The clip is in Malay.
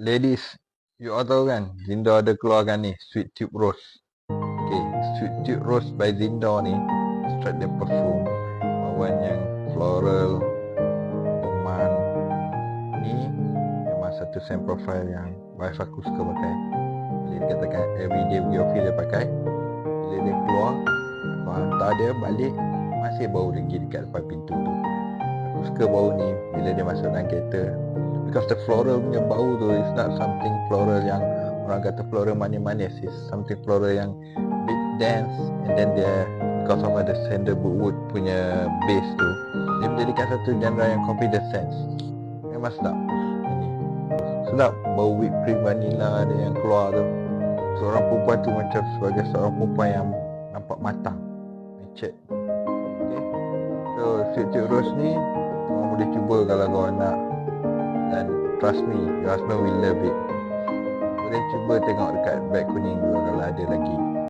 Ladies, you all tahu kan Zindo ada keluarkan ni Sweet Tube Rose. Okay, Sweet Tube Rose by Zindo ni extract dia perfume bawaan yang floral, roman. Ni memang satu scent profile yang wife aku suka pakai. Boleh dikatakan everyday Yofi dia pakai. Bila dia keluar, aku hantar dia balik, masih bau lagi dekat depan pintu tu. Aku suka bau ni bila dia masuk dalam kereta, because the floral punya bau tu is not something floral yang orang kata floral manis-manis. It's something floral yang bit dense, and then dia because of the sandalwood punya base tu, dia menjadikan satu genre yang confident sense. Memang sedap. Ini sedap bau whipped cream vanilla dia yang keluar tu. Seorang perempuan tu macam sebagai seorang perempuan yang nampak matang, matured. Okay, so Sweet Tube Rose ni korang boleh cuba kalau korang nak, dan trust me, your husband will love it. Boleh cuba tengok dekat beg kuning dulu kalau ada lagi.